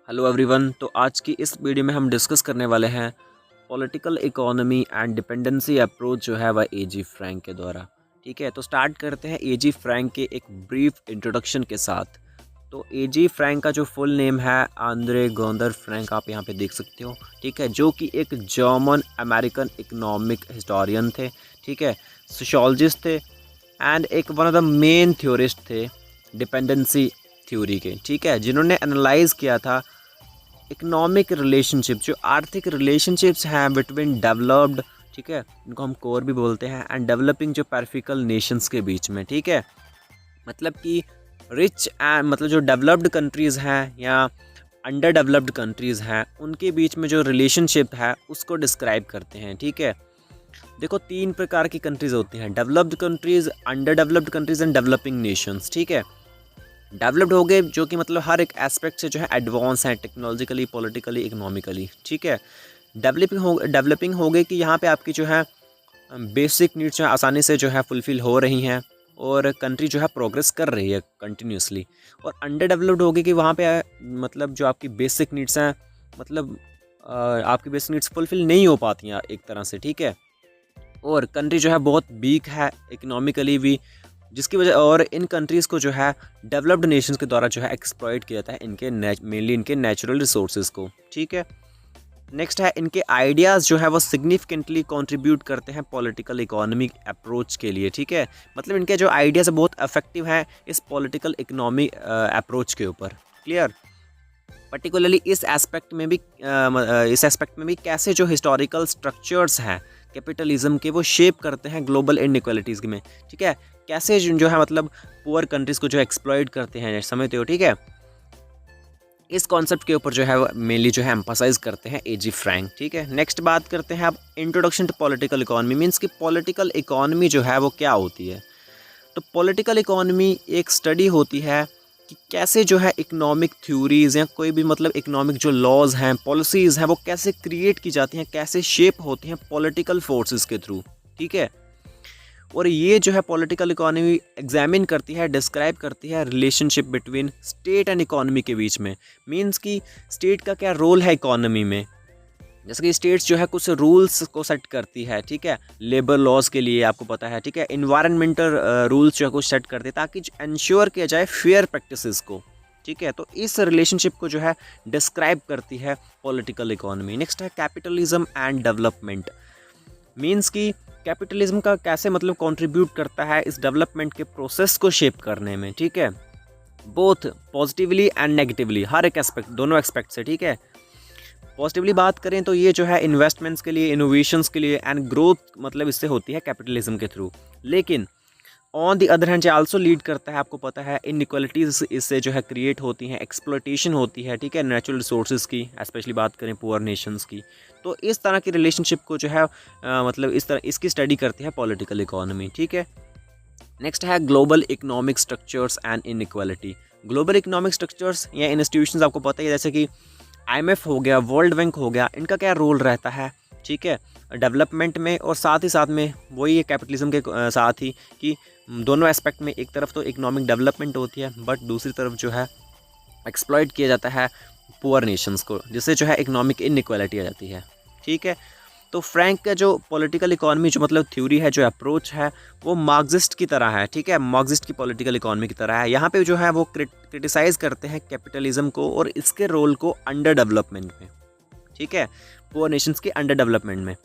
Hello everyone. तो आज की इस वीडियो में हम डिस्कस करने वाले हैं political economy and dependency approach जो है वह एजी फ्रैंक के द्वारा। ठीक है, तो स्टार्ट करते हैं एजी फ्रैंक के एक ब्रीफ इंट्रोडक्शन के साथ। तो एजी फ्रैंक का जो फुल नेम है आंद्रे गोंदर फ्रैंक, आप यहाँ पे देख सकते हो। ठीक है, जो कि एक जर्मन अमेरिकन इकोनॉमिक हिस्टोरियन थे। ठीक है, सोशोलॉजिस्ट थे एंड एक one of the main theorist थे डिपेंडेंसी थ्योरी के। ठीक है, जिन्होंने एनालाइज किया था इकोनॉमिक रिलेशनशिप, जो आर्थिक रिलेशनशिप्स हैं बिटवीन डेवलप्ड, ठीक है, इनको हम कोर भी बोलते हैं, एंड डेवलपिंग जो पैरिफिकल नेशंस के बीच में। ठीक है, मतलब कि रिच एंड मतलब जो डेवलप्ड कंट्रीज़ हैं या अंडर डेवलप्ड कंट्रीज़ हैं उनके बीच में जो रिलेशनशिप है उसको डिस्क्राइब करते हैं। ठीक है, देखो तीन प्रकार की कंट्रीज़ होती हैं: developed countries, under developed countries and developing Nations. ठीक है, डेवलप्ड हो गए जो कि मतलब हर एक एस्पेक्ट से जो है एडवांस हैं, टेक्नोलॉजिकली, पॉलिटिकली, इकोनॉमिकली। ठीक है, डेवलपिंग हो गई कि यहाँ पे आपकी जो है बेसिक नीड्स जो है आसानी से जो है फुलफ़िल हो रही हैं और कंट्री जो है प्रोग्रेस कर रही है कंटिन्यूसली। और अंडर डेवलप्ड हो गई कि वहाँ पे मतलब जो आपकी बेसिक नीड्स हैं, मतलब आपकी बेसिक नीड्स फुलफ़िल नहीं हो पाती हैं एक तरह से। ठीक है, और कंट्री जो है बहुत वीक है इकोनॉमिकली भी, जिसकी वजह और इन कंट्रीज़ को जो है डेवलप्ड नेशंस के द्वारा जो है एक्सप्लॉइट किया जाता है इनके मेनली इनके नेचुरल रिसोर्सेज को। ठीक है, नेक्स्ट है इनके आइडियाज़ जो है वो सिग्निफिकेंटली कंट्रीब्यूट करते हैं पॉलिटिकल इकोनॉमिक अप्रोच के लिए। ठीक है, मतलब इनके जो आइडियाज़ बहुत इफेक्टिव हैं इस पॉलिटिकल इकोनॉमी अप्रोच के ऊपर। क्लियर, पर्टिकुलरली इस एस्पेक्ट में भी कैसे जो हिस्टोरिकल स्ट्रक्चर्स हैं कैपिटलिज्म के वो शेप करते हैं ग्लोबल इनइक्वालिटीज़ में। ठीक है, कैसे जो है मतलब पुअर कंट्रीज़ को जो एक्सप्लॉइट करते हैं, समझते हो। ठीक है, इस कॉन्सेप्ट के ऊपर जो है मेनली जो है एम्फसाइज करते हैं एजी फ्रैंक। ठीक है, नेक्स्ट बात करते हैं अब introduction to political economy, means कि पॉलिटिकल इकोनॉमी जो है वो क्या होती है। तो पॉलिटिकल इकोनॉमी एक स्टडी होती है कि कैसे जो है इकोनॉमिक थ्योरीज़ या कोई भी मतलब इकोनॉमिक जो लॉज हैं, पॉलिसीज़ हैं, वो कैसे क्रिएट की जाती हैं, कैसे शेप होती हैं पॉलिटिकल फोर्सेस के थ्रू। ठीक है, और ये जो है पॉलिटिकल इकोनॉमी एग्जामिन करती है, डिस्क्राइब करती है relationship between state and economy के बीच में। मींस कि स्टेट का क्या रोल है इकोनॉमी में। जैसे कि स्टेट्स जो है कुछ रूल्स को सेट करती है, ठीक है, लेबर लॉज के लिए आपको पता है। ठीक है, इन्वायरमेंटल रूल्स जो है कुछ सेट करते हैं ताकि इंश्योर किया जाए फेयर प्रैक्टिसेस को। ठीक है, तो इस रिलेशनशिप को जो है डिस्क्राइब करती है पॉलिटिकल इकोनॉमी। नेक्स्ट है कैपिटलिज्म एंड डेवलपमेंट, मीन्स कि कैपिटलिज्म का कैसे मतलब कंट्रीब्यूट करता है इस डेवलपमेंट के प्रोसेस को शेप करने में। ठीक है, बोथ पॉजिटिवली एंड नेगेटिवली, हर एक एस्पेक्ट, दोनों एस्पेक्ट से। ठीक है, पॉजिटिवली बात करें तो ये जो है इन्वेस्टमेंट्स के लिए, इनोवेशंस के लिए एंड ग्रोथ मतलब इससे होती है कैपिटलिज्म के थ्रू। लेकिन on the other hand also lead करता है, आपको पता है इनइक्वालिटीज़ इससे जो है क्रिएट होती हैं, एक्सप्लॉयटेशन होती है। ठीक है, नेचुरल रिसोर्सेज की, स्पेशली बात करें पुअर नेशंस की। तो इस तरह की रिलेशनशिप को जो है मतलब इस तरह इसकी स्टडी करती है पॉलिटिकल इकोनॉमी। ठीक है, नेक्स्ट है global economic structures and inequality. Global economic structures या इंस्टीट्यूशंस आपको पता ही है, जैसे कि IMF हो गया, वर्ल्ड बैंक हो गया, इनका क्या रोल रहता है। ठीक है, डेवलपमेंट में, और साथ में वही है कैपिटलिज्म के साथ ही कि दोनों एस्पेक्ट में एक तरफ तो इकोनॉमिक डेवलपमेंट होती है बट दूसरी तरफ जो है एक्सप्लॉइट किया जाता है पुअर नेशंस को, जिससे जो है इकोनॉमिक इनइक्वालिटी आ जाती है। ठीक है, तो फ्रैंक का जो पॉलिटिकल इकोनॉमी जो मतलब थ्योरी है, जो अप्रोच है, वो मार्क्सिस्ट की तरह है। ठीक है, मार्क्सिस्ट की पॉलिटिकल इकोनॉमी की तरह है। यहाँ पे जो है वो क्रिटिसाइज करते हैं कैपिटलिज्म को और इसके रोल को अंडर डेवलपमेंट में। ठीक है, पुअर नेशंस के अंडर डेवलपमेंट में।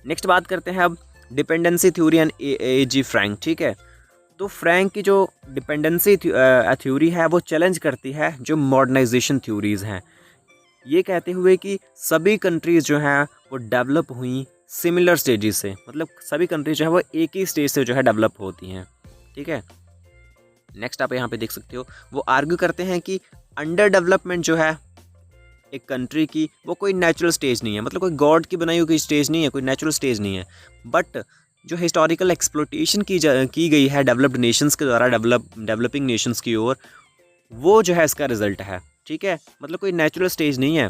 नेक्स्ट बात करते हैं अब dependency theory and AG Frank. ठीक है, तो फ्रैंक की जो डिपेंडेंसी थ्योरी है वो चैलेंज करती है जो मॉडर्नाइजेशन थ्योरीज़ हैं, ये कहते हुए कि सभी कंट्रीज़ जो हैं वो डेवलप हुई सिमिलर स्टेजेस से, मतलब सभी कंट्रीज जो है वो एक ही स्टेज से जो है डेवलप होती हैं। ठीक है, नेक्स्ट आप यहाँ पे देख सकते हो, वो आर्ग्यू करते हैं कि अंडर डेवलपमेंट जो है एक कंट्री की वो कोई नेचुरल स्टेज नहीं है, मतलब कोई गॉड की बनाई हुई कोई स्टेज नहीं है, कोई नेचुरल स्टेज नहीं है, बट जो हिस्टोरिकल एक्सप्लोटेशन की गई है डेवलप्ड नेशंस के द्वारा डेवलपिंग नेशंस की ओर, वो जो है इसका रिजल्ट है। ठीक है, मतलब कोई नेचुरल स्टेज नहीं है।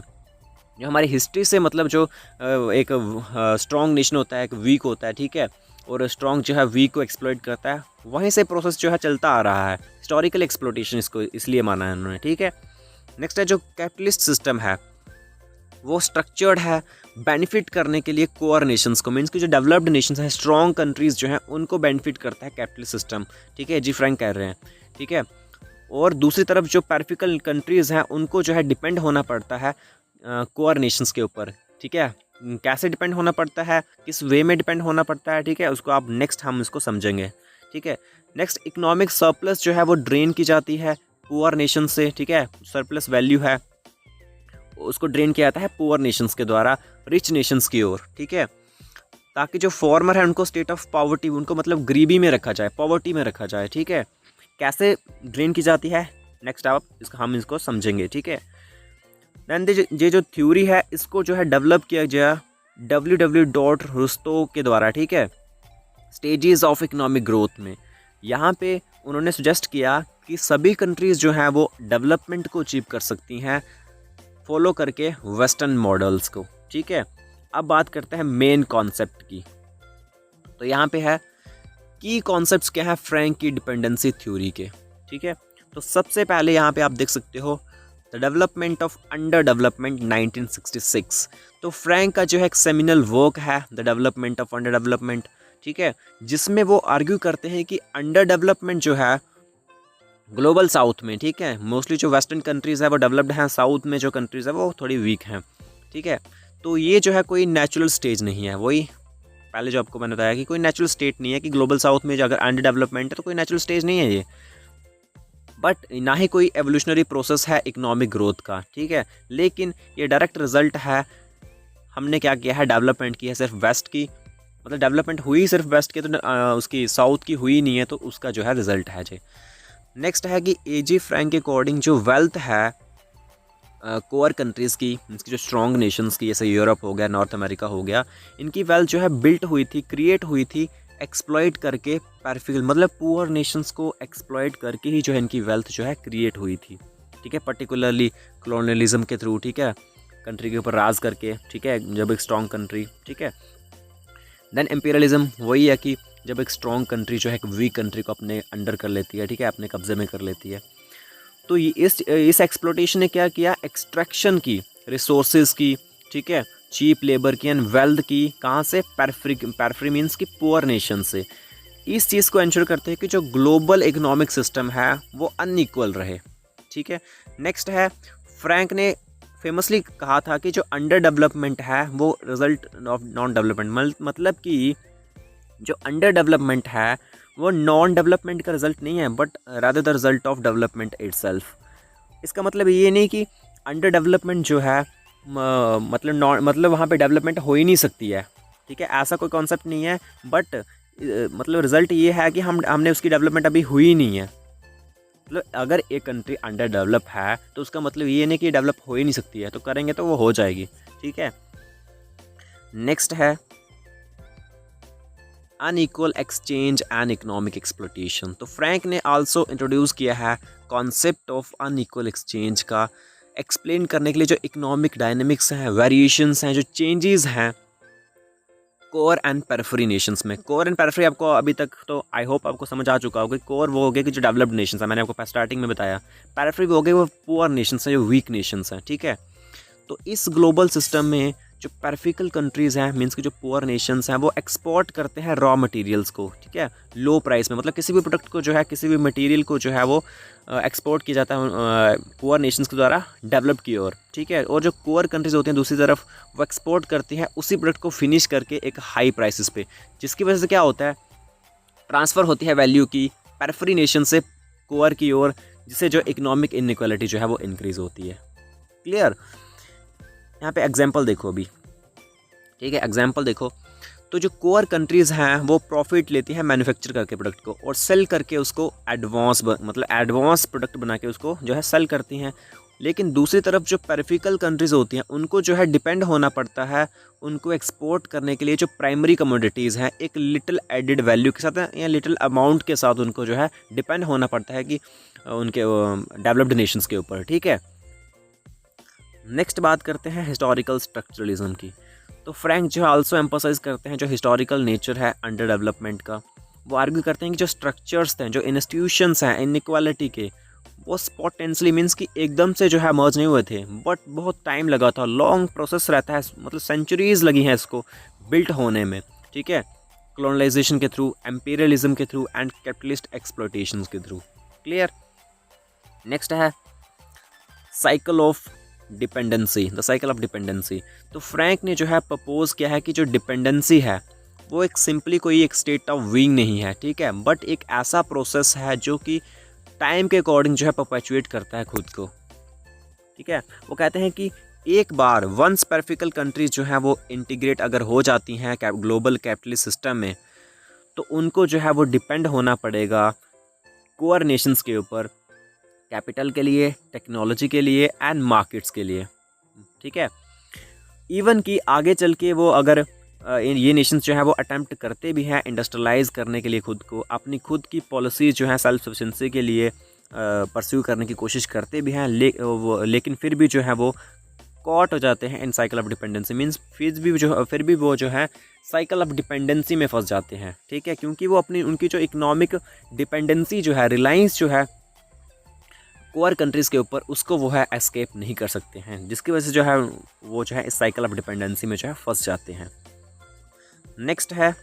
जो हमारी हिस्ट्री से मतलब जो एक स्ट्रॉन्ग नेशन होता है, एक वीक होता है। ठीक है, और स्ट्रॉन्ग जो है वीक को एक्सप्लॉइट करता है, वहीं से प्रोसेस जो है चलता आ रहा है। हिस्टोरिकल एक्सप्लोटेशन इसको इसलिए माना है उन्होंने। ठीक है, नेक्स्ट है जो कैपिटलिस्ट सिस्टम है वो स्ट्रक्चर्ड है बेनिफिट करने के लिए कोर नेशंस को, मीन्स कि जो डेवलप्ड नेशंस हैं, स्ट्रॉन्ग कंट्रीज़ जो हैं, उनको बेनिफिट करता है कैपिटलिस्ट सिस्टम। ठीक है, जी फ्रैंक कह रहे हैं। ठीक है, और दूसरी तरफ जो पैरिफेरल कंट्रीज़ हैं उनको जो है डिपेंड होना पड़ता है कोर नेशंस के ऊपर। ठीक है, कैसे डिपेंड होना पड़ता है, किस वे में डिपेंड होना पड़ता है, ठीक है, उसको आप नेक्स्ट हम इसको समझेंगे। ठीक है, नेक्स्ट इकोनॉमिक सरप्लस जो है वो ड्रेन की जाती है पुअर नेशन से। ठीक है, सरप्लस वैल्यू है उसको ड्रेन किया जाता है पुअर नेशंस के द्वारा रिच नेशंस की ओर। ठीक है, ताकि जो फॉर्मर है उनको स्टेट ऑफ पॉवर्टी, उनको मतलब गरीबी में रखा जाए, पॉवर्टी में रखा जाए। ठीक है, कैसे ड्रेन की जाती है नेक्स्ट आप हम इसको समझेंगे। ठीक है, दैन ये जो थ्योरी है इसको जो है डेवलप किया गया W.रुस्तोव के द्वारा। ठीक है, स्टेजेस ऑफ इकोनॉमिक ग्रोथ में यहाँ पे उन्होंने सजेस्ट किया कि सभी कंट्रीज़ जो हैं वो डेवलपमेंट को अचीव कर सकती हैं फॉलो करके वेस्टर्न मॉडल्स को। ठीक है, अब बात करते हैं मेन कॉन्सेप्ट की। तो यहाँ पे है की कॉन्सेप्ट्स क्या है फ्रैंक की डिपेंडेंसी थ्योरी के। ठीक है, तो सबसे पहले यहाँ पे आप देख सकते हो the development of under development 1966। तो फ्रैंक का जो है एक सेमिनल वर्क है the development of under development. ठीक है, जिसमें वो आर्ग्यू करते हैं कि अंडर डेवलपमेंट जो है ग्लोबल साउथ में, ठीक है, मोस्टली जो वेस्टर्न कंट्रीज़ है वो डेवलप्ड हैं, साउथ में जो कंट्रीज़ है वो थोड़ी वीक हैं। ठीक है, तो ये जो है कोई नेचुरल स्टेज नहीं है, वही पहले जो आपको मैंने बताया कि कोई नेचुरल स्टेट नहीं है कि ग्लोबल साउथ में जो अगर अंडर डेवलपमेंट है तो कोई नेचुरल स्टेज नहीं है ये, बट ना ही कोई एवोल्यूशनरी प्रोसेस है इकोनॉमिक ग्रोथ का। ठीक है, लेकिन ये डायरेक्ट रिजल्ट है, हमने क्या किया है, डेवलपमेंट की है सिर्फ वेस्ट की, मतलब डेवलपमेंट हुई सिर्फ वेस्ट की, तो उसकी साउथ की हुई नहीं है, तो उसका जो है रिजल्ट है जी। नेक्स्ट है कि एजी फ्रैंक के अकॉर्डिंग जो वेल्थ है कोर कंट्रीज़ की, इसकी जो स्ट्रॉन्ग नेशंस की, जैसे यूरोप हो गया, नॉर्थ अमेरिका हो गया, इनकी वेल्थ जो है बिल्ट हुई थी, क्रिएट हुई थी एक्सप्लॉइट करके पैरिफेरल, मतलब पुअर नेशंस को एक्सप्लॉइट करके ही जो है इनकी वेल्थ जो है क्रिएट हुई थी। ठीक है, पर्टिकुलरली कॉलोनियलिज्म के थ्रू। ठीक है, कंट्री के ऊपर राज करके। ठीक है, जब एक स्ट्रॉन्ग कंट्री। ठीक है, देन एम्पीरियलिज्म वही है कि जब एक स्ट्रॉन्ग कंट्री जो है एक वीक कंट्री को अपने अंडर कर लेती है। ठीक है, अपने कब्जे में कर लेती है। तो ये इस एक्सप्लोटेशन ने क्या किया, एक्सट्रैक्शन की रिसोर्सेज की। ठीक है, चीप लेबर की एंड वेल्थ की, कहाँ से, पैरिफेरी मीन्स की पुअर नेशन से। इस चीज़ को इंश्योर करते हैं कि जो ग्लोबल इकोनॉमिक सिस्टम है वो अनइक्वल रहे। ठीक है, नेक्स्ट है फ्रैंक ने फेमसली कहा था कि जो अंडर डेवलपमेंट है वो रिजल्ट ऑफ नॉन डेवलपमेंट, मतलब कि जो अंडर डेवलपमेंट है वो नॉन डेवलपमेंट का रिजल्ट नहीं है, but rather the result of development itself. इसका मतलब ये नहीं कि अंडर डेवलपमेंट जो है मतलब वहाँ पे डेवलपमेंट हो ही नहीं सकती है। ठीक है, ऐसा कोई कॉन्सेप्ट नहीं है, बट मतलब रिजल्ट ये है कि हमने उसकी डेवलपमेंट अभी हुई नहीं है। मतलब अगर एक कंट्री अंडर डेवलप है तो उसका मतलब ये नहीं कि डेवलप हो ही नहीं सकती है, तो करेंगे तो वो हो जाएगी। ठीक है, नेक्स्ट है unequal exchange and economic exploitation. तो फ्रैंक ने आल्सो इंट्रोड्यूस किया है कॉन्सेप्ट ऑफ अनइक्वल एक्सचेंज का, एक्सप्लेन करने के लिए जो इकोनॉमिक डायनेमिक्स हैं, वेरिएशंस हैं, जो चेंजेस हैं कोर एंड पेरिफेरी नेशंस में। कोर एंड पेरिफेरी आपको अभी तक तो आई होप आपको समझ आ चुका होगा। कोर वो हो गए कि जो डेवलप्ड नेशंस हैं, मैंने आपको स्टार्टिंग में बताया। पेरिफेरी वो हो गए वो पुअर नेशंस हैं, जो वीक नेशंस हैं। ठीक है, तो इस ग्लोबल सिस्टम में जो पेरिफेरल कंट्रीज़ हैं, मीन्स कि जो पुअर नेशंस हैं, वो एक्सपोर्ट करते हैं रॉ मटेरियल्स को। ठीक है, लो प्राइस में, मतलब किसी भी प्रोडक्ट को जो है, किसी भी मटेरियल को जो है वो एक्सपोर्ट किया जाता है पुअर नेशंस के द्वारा डेवलप की ओर। ठीक है, और जो पुअर कंट्रीज़ होती हैं दूसरी तरफ वो एक्सपोर्ट करती हैं उसी प्रोडक्ट को फिनिश करके एक हाई प्राइसेस पे, जिसकी वजह से क्या होता है, ट्रांसफ़र होती है वैल्यू की पेरिफेरी नेशन से कोर की ओर, जिससे जो इकोनॉमिक इनइक्वालिटी जो है वो इंक्रीज़ होती है। क्लियर, यहाँ पे एग्जांपल देखो अभी। ठीक है, एग्जांपल देखो, तो जो कोर कंट्रीज़ हैं वो प्रॉफिट लेती हैं मैन्युफैक्चर करके प्रोडक्ट को और सेल करके उसको एडवांस प्रोडक्ट बना के उसको जो है सेल करती हैं। लेकिन दूसरी तरफ जो पेरिफेरल कंट्रीज़ होती हैं उनको जो है डिपेंड होना पड़ता है उनको एक्सपोर्ट करने के लिए जो प्राइमरी कमोडिटीज़ हैं, एक लिटिल एडिड वैल्यू के साथ या लिटिल अमाउंट के साथ उनको जो है डिपेंड होना पड़ता है कि उनके डेवलप्ड नेशंस के ऊपर। ठीक है, नेक्स्ट बात करते हैं हिस्टोरिकल स्ट्रक्चरलिज्म की। तो फ्रैंक जो है आल्सो एम्फोसाइज करते हैं जो हिस्टोरिकल नेचर है अंडर डेवलपमेंट का। वो आर्ग्यू करते हैं कि जो स्ट्रक्चर्स हैं, जो इंस्टीट्यूशंस हैं इनइक्वालिटी के, वो स्पॉटेंसली मीन्स कि एकदम से जो है मर्ज नहीं हुए थे, बट बहुत टाइम लगा था, लॉन्ग प्रोसेस रहता है, मतलब सेंचुरीज लगी हैं इसको बिल्ट होने में, ठीक है, कॉलोनाइजेशन के थ्रू, एम्पीरियलिज्म के थ्रू एंड कैपिटलिस्ट एक्सप्लॉयटेशन के थ्रू। क्लियर। नेक्स्ट है cycle of dependency, the cycle of dependency. तो फ्रैंक ने जो है प्रपोज किया है कि जो डिपेंडेंसी है वो एक सिंपली कोई एक स्टेट ऑफ बीइंग नहीं है, ठीक है, बट एक ऐसा प्रोसेस है जो कि टाइम के अकॉर्डिंग जो है परपेचुएट करता है खुद को, ठीक है। वो कहते हैं कि एक बार वंस परफिकल कंट्रीज जो है वो इंटीग्रेट अगर हो जाती हैं ग्लोबल कैपिटलिस्ट सिस्टम में, तो उनको जो है वो डिपेंड होना पड़ेगा कोर नेशंस के ऊपर, कैपिटल के लिए, टेक्नोलॉजी के लिए एंड मार्केट्स के लिए, ठीक है। इवन कि आगे चल के वो अगर ये नेशंस जो है वो अटेम्प्ट करते भी हैं इंडस्ट्रियलाइज करने के लिए खुद को, अपनी खुद की पॉलिसीज़ जो है सेल्फ सफिशेंसी के लिए परस्यू करने की कोशिश करते भी हैं, लेकिन फिर भी जो है वो कॉट हो जाते हैं in cycle of dependency, means फिर भी वो जो है साइकिल ऑफ डिपेंडेंसी में फंस जाते हैं, ठीक है, क्योंकि वो अपनी उनकी जो इकोनॉमिक डिपेंडेंसी जो है, रिलायंस जो है कोर कंट्रीज़ के ऊपर, उसको वो है एस्केप नहीं कर सकते हैं, जिसकी वजह से जो है वो जो है इस साइकिल ऑफ डिपेंडेंसी में जो है फंस जाते हैं। नेक्स्ट है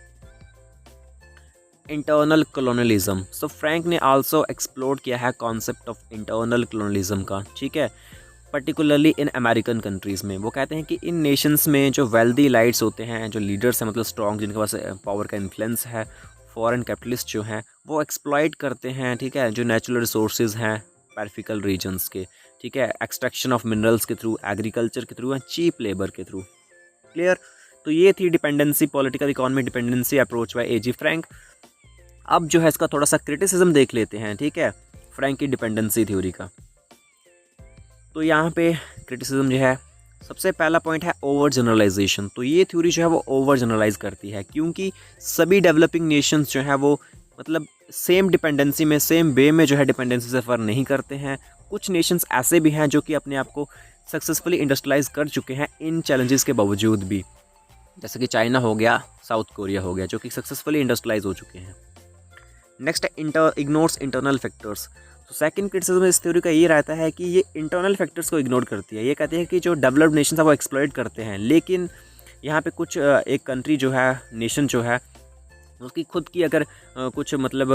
इंटरनल कॉलोनियलिज्म। सो फ्रैंक ने आल्सो एक्सप्लोर किया है कॉन्सेप्ट ऑफ इंटरनल कॉलोनियलिज्म का, ठीक है, पर्टिकुलरली इन अमेरिकन कंट्रीज़ में। वो कहते हैं कि इन नेशंस में जो वेल्दी लाइट्स होते हैं, जो लीडर्स हैं, मतलब स्ट्रॉन्ग, जिनके पास पावर का इन्फ्लुएंस है, फॉरेन कैपिटलिस्ट जो हैं वो एक्सप्लॉइट करते हैं, ठीक है, जो नेचुरल रिसोर्सेज हैं पैसिफिकल रीजन्स के, ठीक है, एक्सट्रैक्शन ऑफ मिनरल्स के थ्रू, एग्रीकल्चर के थ्रू एंड चीप लेबर के थ्रू। क्लियर। तो ये थी dependency, political economy dependency approach by AG Frank. अब जो है इसका थोड़ा सा क्रिटिसिज्म देख लेते हैं, ठीक है, फ्रैंक की डिपेंडेंसी थ्योरी का। तो यहाँ पे क्रिटिसिज्म जो है, सबसे पहला पॉइंट है ओवर जनरलाइजेशन। तो ये थ्योरी जो है वो ओवर जनरलाइज करती है, क्योंकि सभी डेवलपिंग नेशंस जो है वो मतलब सेम डिपेंडेंसी में, सेम वे में जो है डिपेंडेंसी से फर्क नहीं करते हैं। कुछ नेशंस ऐसे भी हैं जो कि अपने आप को सक्सेसफुली इंडस्ट्रियलाइज कर चुके हैं इन चैलेंजेस के बावजूद भी, जैसे कि चाइना हो गया, साउथ कोरिया हो गया, जो कि सक्सेसफुली इंडस्ट्रियलाइज हो चुके हैं। नेक्स्ट है इग्नोर्स इंटरनल फैक्टर्स। तो सेकंड क्रिटिसिज्म इस थ्योरी का ये रहता है कि ये इंटरनल फैक्टर्स को इग्नोर करती है। ये कहते हैं कि जो डेवलप्ड नेशंस है वो एक्सप्लॉइट करते हैं, लेकिन यहाँ पे कुछ एक कंट्री जो है, नेशन जो है, उसकी खुद की अगर कुछ मतलब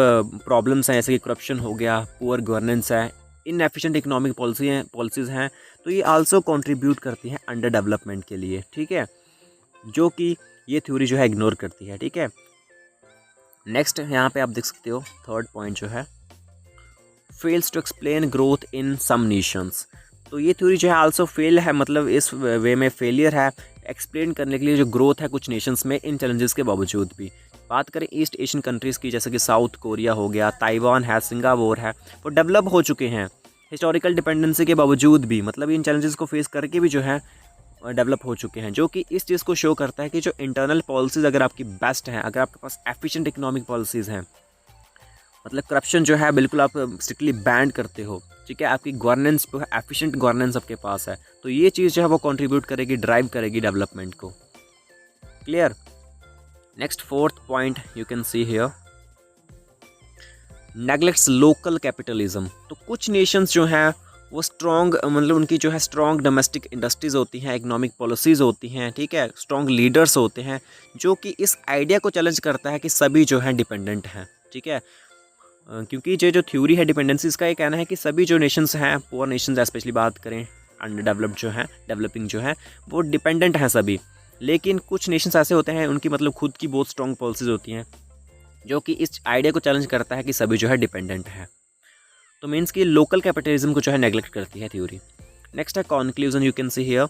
प्रॉब्लम्स हैं, जैसे कि करप्शन हो गया, पुअर गवर्नेंस है, इनएफिशिएंट इकोनॉमिक पॉलिसीज़ हैं, तो ये आल्सो कंट्रीब्यूट करती हैं अंडर डेवलपमेंट के लिए, ठीक है, जो कि ये थ्योरी जो है इग्नोर करती है, ठीक है। नेक्स्ट यहाँ पे आप देख सकते हो थर्ड पॉइंट जो है, fails to explain growth in some nations. तो ये थ्योरी जो है आल्सो फेल है, मतलब इस वे में फेलियर है एक्सप्लेन करने के लिए जो ग्रोथ है कुछ नेशंस में इन चैलेंजेस के बावजूद भी। बात करें ईस्ट एशियन कंट्रीज़ की, जैसे कि साउथ कोरिया हो गया, ताइवान है, सिंगापुर है, वो डेवलप हो चुके हैं हिस्टोरिकल डिपेंडेंसी के बावजूद भी, मतलब इन चैलेंजेस को फेस करके भी जो है डेवलप हो चुके हैं, जो कि इस चीज़ को शो करता है कि जो इंटरनल पॉलिसीज़ अगर आपकी बेस्ट हैं, अगर आपके पास एफिशिएंट इकोनॉमिक पॉलिसीज़ हैं, मतलब करप्शन जो है बिल्कुल आप स्ट्रिक्टली बैन करते हो, ठीक है, आपकी गवर्नेंस पे एफिशिएंट गवर्नेंस आपके पास है, तो ये चीज़ जो है वो कंट्रीब्यूट करेगी, ड्राइव करेगी डेवलपमेंट को। Clear. Next fourth point you can see here, neglects local capitalism. तो कुछ नेशंस जो हैं वो स्ट्रॉन्ग, मतलब उनकी जो है स्ट्रॉन्ग डोमेस्टिक इंडस्ट्रीज़ होती हैं, इकोनॉमिक पॉलिसीज़ होती हैं, ठीक है, स्ट्रॉन्ग लीडर्स होते हैं, जो कि इस आइडिया को चैलेंज करता है कि सभी जो है डिपेंडेंट हैं, ठीक है, क्योंकि ये जो थ्योरी है डिपेंडेंसीज का, ये कहना है कि सभी जो नेशंस हैं, पुअर नेशंस स्पेशली बात करें, अंडर डेवलप्ड जो हैं, डेवलपिंग जो हैं, वो डिपेंडेंट हैं सभी, लेकिन कुछ नेशंस ऐसे होते हैं उनकी मतलब खुद की बहुत स्ट्रॉन्ग पॉलिसीज़ होती हैं, जो कि इस आइडिया को चैलेंज करता है कि सभी जो है डिपेंडेंट है। तो मीन्स कि लोकल कैपिटलिज्म को जो है नेग्लेक्ट करती है थ्योरी। नेक्स्ट है conclusion, you can see here.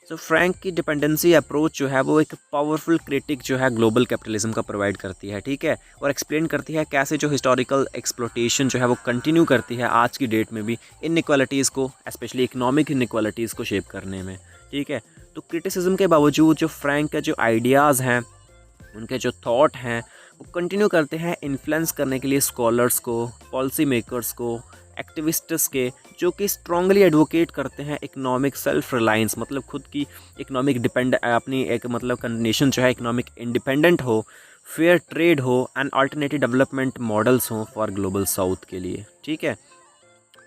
So Frank की डिपेंडेंसी अप्रोच जो है वो एक पावरफुल क्रिटिक जो है ग्लोबल कैपिटलिज्म का प्रोवाइड करती है, ठीक है, और एक्सप्लेन करती है कैसे जो हिस्टोरिकल एक्सप्लोटेशन जो है वो कंटिन्यू करती है आज की डेट में भी इनइक्वालिटीज़ को, स्पेशली इकोनॉमिक इनइक्वालिटीज़ को शेप करने में, ठीक है। तो क्रिटिसिज्म के बावजूद जो फ्रैंक के जो आइडियाज़ हैं, उनके जो थॉट हैं, वो कंटिन्यू करते हैं इन्फ्लुएंस करने के लिए स्कॉलर्स को, पॉलिसी मेकर्स को, एक्टिविस्ट्स के, जो कि स्ट्रांगली एडवोकेट करते हैं इकोनॉमिक सेल्फ रिलायंस, मतलब खुद की इकोनॉमिक अपनी एक मतलब नेशन जो है इकोनॉमिक इंडिपेंडेंट हो, फेयर ट्रेड हो एंड अल्टरनेटिव डेवलपमेंट मॉडल्स हो फॉर ग्लोबल साउथ के लिए, ठीक है।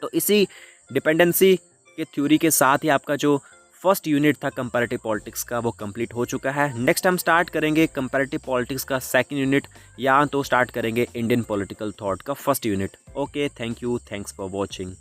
तो इसी डिपेंडेंसी के थ्योरी के साथ ही आपका जो फर्स्ट यूनिट था कंपैरेटिव पॉलिटिक्स का वो कंप्लीट हो चुका है। नेक्स्ट हम स्टार्ट करेंगे कंपैरेटिव पॉलिटिक्स का सेकंड यूनिट, या तो स्टार्ट करेंगे इंडियन पॉलिटिकल थॉट का first unit. Okay, thank you, thanks for watching.